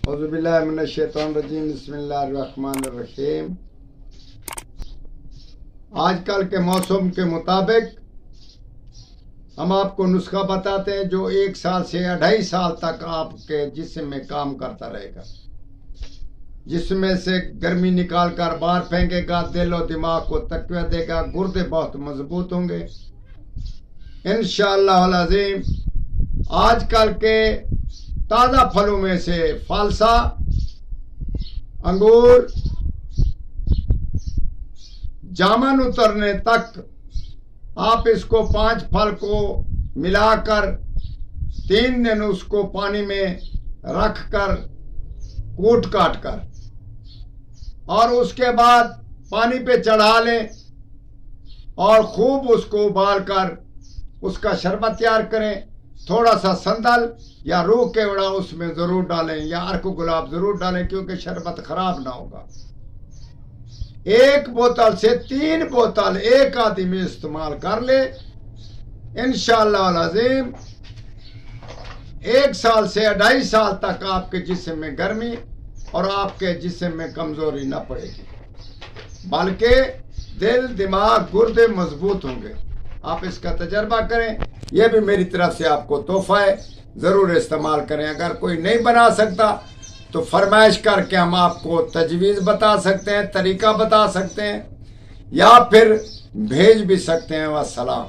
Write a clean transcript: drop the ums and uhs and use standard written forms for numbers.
औज़ुबिल्लाहि मिनश्शैतानिर्रजीम बिस्मिल्लाहिर्रहमानिर्रहीम। आजकल के मौसम के मुताबिक हम आपको नुस्खा बताते हैं जो 1 साल से 2.5 साल तक आपके जिस्म में काम करता रहेगा। जिसमें से गर्मी निकाल कर बाहर फेंकेगा, दिल और दिमाग को तकवीत देगा, गुर्दे बहुत मजबूत होंगे इंशाअल्लाह अज़ीम। आजकल के ताज़ा फलों में से फालसा, अंगूर, जामन उतरने तक आप इसको 5 फल को मिलाकर 3 दिन उसको पानी में रखकर कूट काट कर और उसके बाद पानी पे चढ़ा लें और खूब उसको उबाल कर उसका शरबत तैयार करें। थोड़ा सा संदल या रूह केवड़ा उसमें जरूर डालें या अर्क गुलाब जरूर डालें क्योंकि शरबत खराब ना होगा। 1 बोतल से 3 बोतल एक आदमी इस्तेमाल कर ले इंशाअल्लाह अज़ीम। 1 साल से 2.5 साल तक आपके जिस्म में गर्मी और आपके जिस्म में कमजोरी न पड़ेगी, बल्कि दिल, दिमाग, गुर्दे मजबूत होंगे। आप इसका तजर्बा करें, यह भी मेरी तरफ से आपको तोहफा है, जरूर इस्तेमाल करें। अगर कोई नहीं बना सकता तो फरमाइश करके हम आपको तजवीज़ बता सकते हैं, तरीका बता सकते हैं या फिर भेज भी सकते हैं। वस्सलाम।